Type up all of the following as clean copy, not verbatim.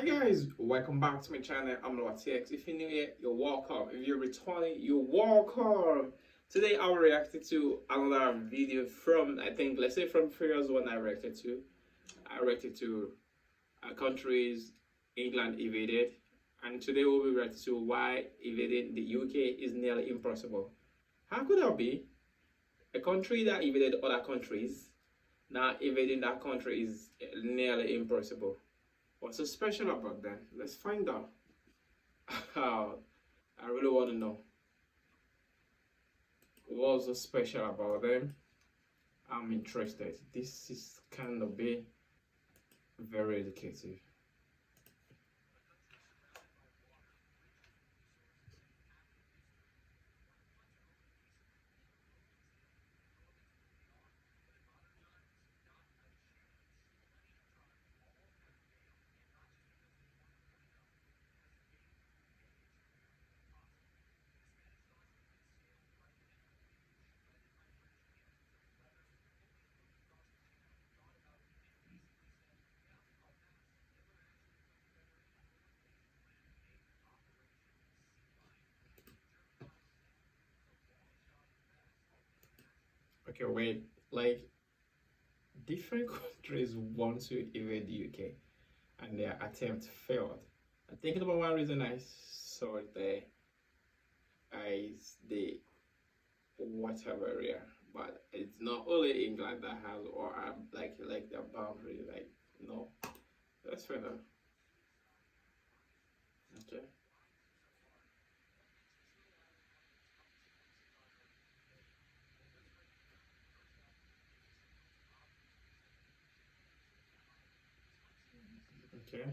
Hi guys, welcome back to my channel. I'm Naval. If you're new here, you're welcome. If you're returning, you're welcome. Today I'll react to another video from, I think, let's say from previous one I reacted to. I reacted to countries England invaded, and today we'll be reacting to why invading the UK is nearly impossible. How could that be? A country that invaded other countries, now invading that country is nearly impossible. What's so special about them? Let's find out. I really want to know. What's so special about them? I'm interested. This is kind of be very educative. Okay, wait, like different countries want to invade the UK and their attempt failed. I'm thinking about one reason I saw it there is the whatever area, but it's not only England that has or like the boundary, like no. That's fair enough. Okay. Okay.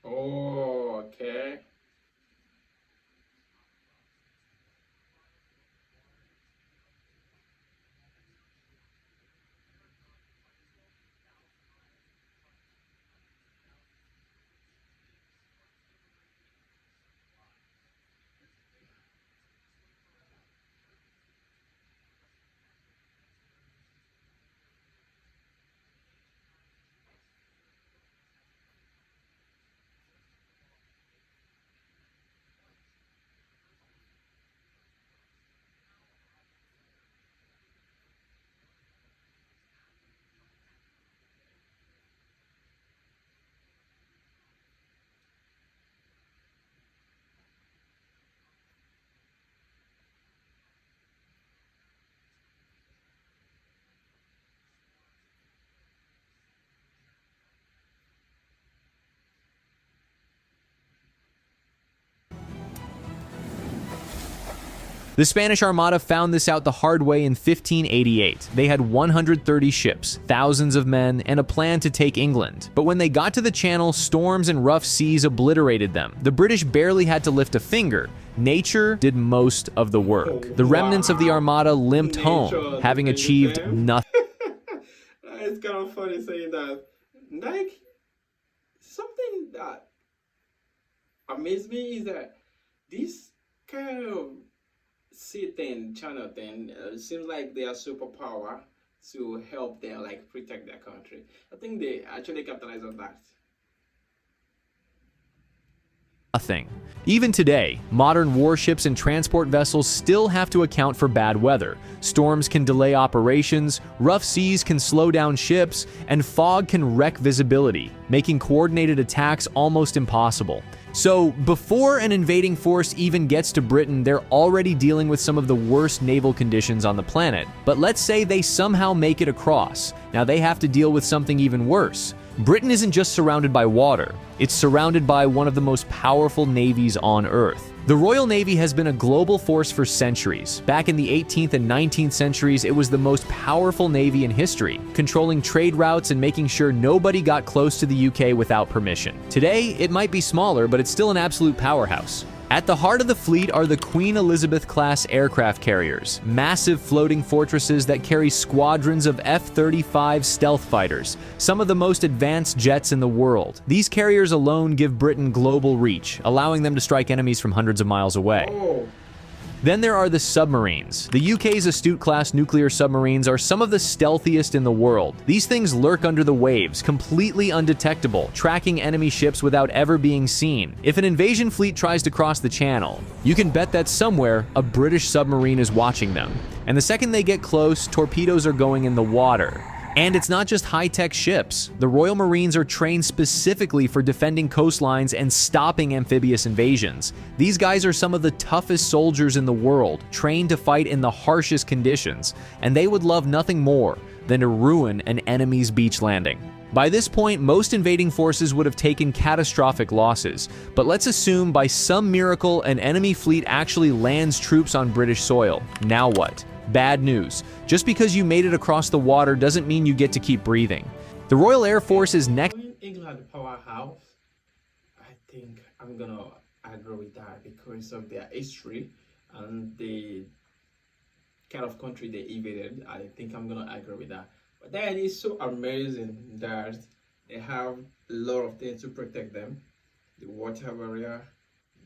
Oh, okay. The Spanish Armada found this out the hard way in 1588. They had 130 ships, thousands of men, and a plan to take England. But when they got to the Channel, storms and rough seas obliterated them. The British barely had to lift a finger. Nature did most of the work. The remnants of the Armada limped home, having achieved nothing. It's kind of funny saying that. Like, something that amazed me is that this kind of channel thing, seems like they are superpower to help them like protect their country. I think they actually capitalize on that. Even today, modern warships and transport vessels still have to account for bad weather. Storms can delay operations, rough seas can slow down ships, and fog can wreck visibility, making coordinated attacks almost impossible. So, before an invading force even gets to Britain, they're already dealing with some of the worst naval conditions on the planet. But let's say they somehow make it across. Now they have to deal with something even worse. Britain isn't just surrounded by water, it's surrounded by one of the most powerful navies on Earth. The Royal Navy has been a global force for centuries. Back in the 18th and 19th centuries, it was the most powerful navy in history, controlling trade routes and making sure nobody got close to the UK without permission. Today, it might be smaller, but it's still an absolute powerhouse. At the heart of the fleet are the Queen Elizabeth-class aircraft carriers, massive floating fortresses that carry squadrons of F-35 stealth fighters, some of the most advanced jets in the world. These carriers alone give Britain global reach, allowing them to strike enemies from hundreds of miles away. Oh. Then there are the submarines. The UK's Astute-class nuclear submarines are some of the stealthiest in the world. These things lurk under the waves, completely undetectable, tracking enemy ships without ever being seen. If an invasion fleet tries to cross the channel, you can bet that somewhere a British submarine is watching them. And the second they get close, torpedoes are going in the water. And it's not just high-tech ships. The Royal Marines are trained specifically for defending coastlines and stopping amphibious invasions. These guys are some of the toughest soldiers in the world, trained to fight in the harshest conditions, and they would love nothing more than to ruin an enemy's beach landing. By this point, most invading forces would have taken catastrophic losses, but let's assume by some miracle an enemy fleet actually lands troops on British soil. Now what? Bad news. Just because you made it across the water doesn't mean you get to keep breathing. The Royal Air Force is next. Calling England powerhouse, I think I'm gonna agree with that because of their history and the kind of country they invaded. I think I'm gonna agree with that. But then it's so amazing that they have a lot of things to protect them. The water barrier,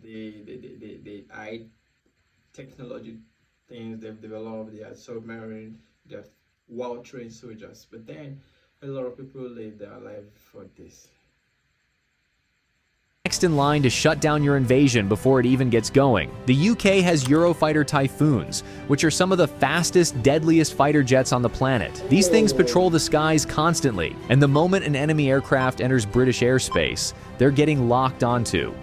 the high technology things they've developed, their submarine, their well-trained soldiers. But then a lot of people live their life for this. Next in line to shut down your invasion before it even gets going. The UK has Eurofighter Typhoons, which are some of the fastest, deadliest fighter jets on the planet. These things patrol the skies constantly, and the moment an enemy aircraft enters British airspace, they're getting locked onto.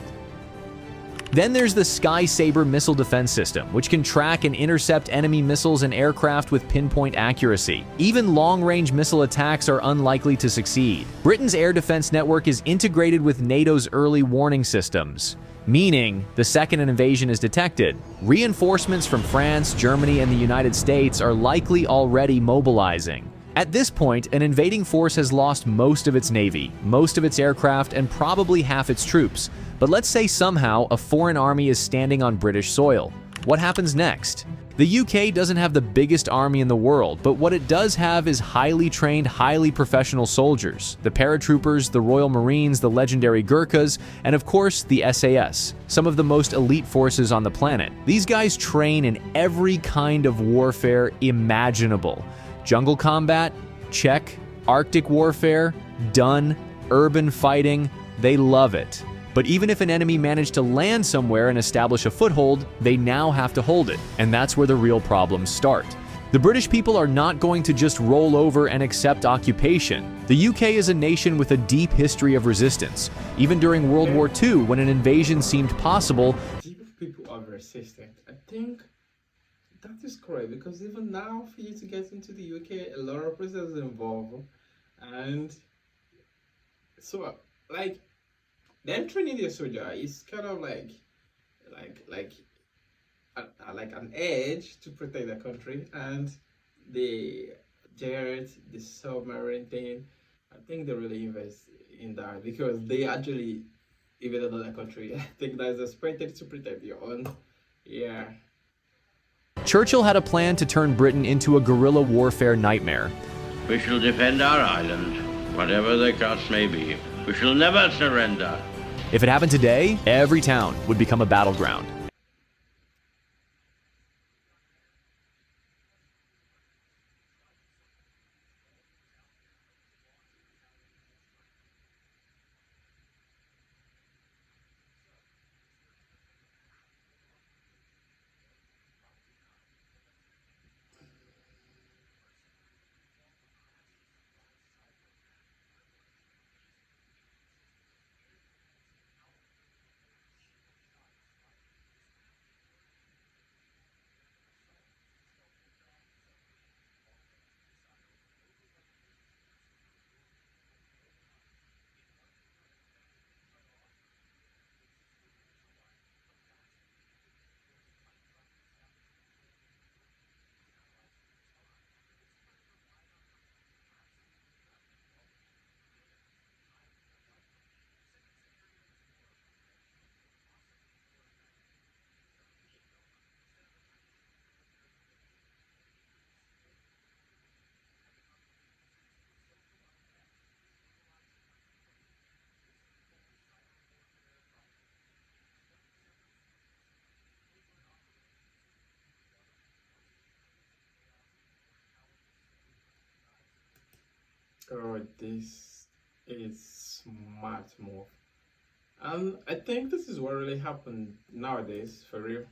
Then there's the Sky Sabre missile defense system, which can track and intercept enemy missiles and aircraft with pinpoint accuracy. Even long-range missile attacks are unlikely to succeed. Britain's air defense network is integrated with NATO's early warning systems, meaning the second an invasion is detected, reinforcements from France, Germany, and the United States are likely already mobilizing. At this point, an invading force has lost most of its navy, most of its aircraft, and probably half its troops. But let's say somehow a foreign army is standing on British soil. What happens next? The UK doesn't have the biggest army in the world, but what it does have is highly trained, highly professional soldiers. The paratroopers, the Royal Marines, the legendary Gurkhas, and of course the SAS, some of the most elite forces on the planet. These guys train in every kind of warfare imaginable. Jungle combat? Check. Arctic warfare? Done. Urban fighting? They love it. But even if an enemy managed to land somewhere and establish a foothold, they now have to hold it. And that's where the real problems start. The British people are not going to just roll over and accept occupation. The UK is a nation with a deep history of resistance. Even during World War II, when an invasion seemed possible, People are resistant. I think that is correct because even now, for you to get into the UK, a lot of processes involved, and so like them training their soldier is kind of like an edge to protect the country, and the jet, the submarine thing. I think they really invest in that because they actually invaded another country. I think that is expected to protect your own. Yeah. Churchill had a plan to turn Britain into a guerrilla warfare nightmare. We shall defend our island, whatever the cost may be. We shall never surrender. If it happened today, every town would become a battleground. So this is smart move. And I think this is what really happened nowadays, for real.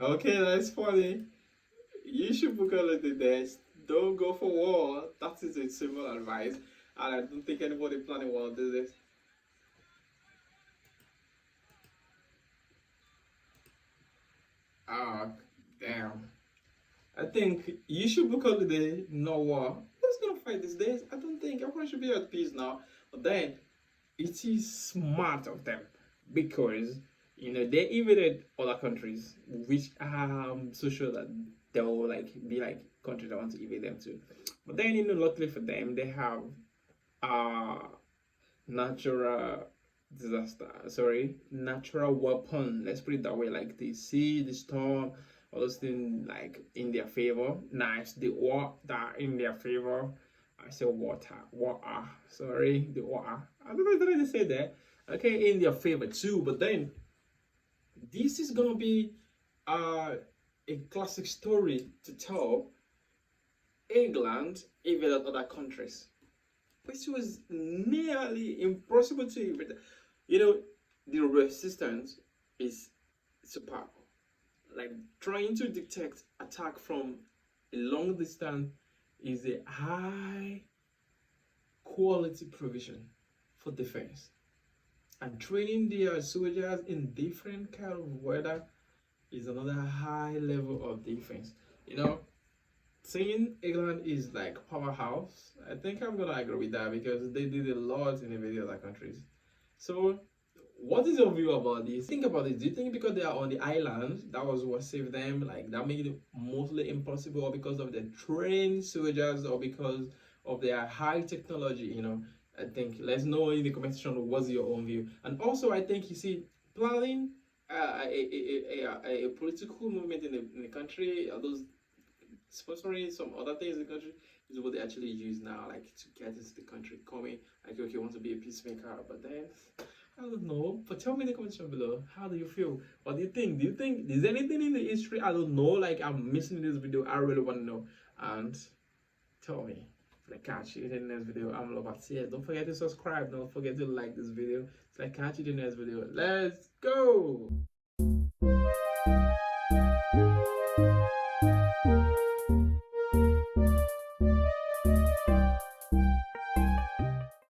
Okay, that's funny. You should book a holiday there. Don't go for war. That is a simple advice. And I don't think anybody planning war does this. Ah, damn. I think you should book a holiday, no war. Who's gonna fight these days? I don't think everyone should be at peace now. But then it is smart of them because they invaded other countries, which I'm so sure that they'll like be like countries that want to invade them too. But then luckily for them, they have uh natural disaster. Sorry, natural weapon. Let's put it that way, like the sea, the storm, all those things like in their favor. Nice, the war that in their favor. I say water. Sorry, the water. I don't know if I say that. Okay, in their favor too. But then this is gonna be a classic story to tell. England invaded other countries, which was nearly impossible to invade. The resistance is superb. Like trying to detect attack from a long distance is a high quality provision for defense. And training their soldiers in different kind of weather is another high level of defense. Saying England is like powerhouse, I think I'm gonna agree with that because they did a lot in the other countries. So, what is your view about this? Think about it. Do you think because they are on the island, that was what saved them? Like that made it mostly impossible, or because of the trained soldiers, or because of their high technology? I think let's know in the comment section what's your own view. And also, I think planning a political movement in the country, those sponsoring some other things in the country is what they actually use now, like to get into the country, coming like okay, want to be a peacemaker, but then I don't know. But tell me in the comment section below, how do you feel? What do you think? Do you think there's anything in the history I don't know, like I'm missing in this video? I really want to know. And tell me. Like catch you in the next video. I'm Robert. Don't forget to subscribe. Don't forget to like this video. Catch you in the next video. Let's go.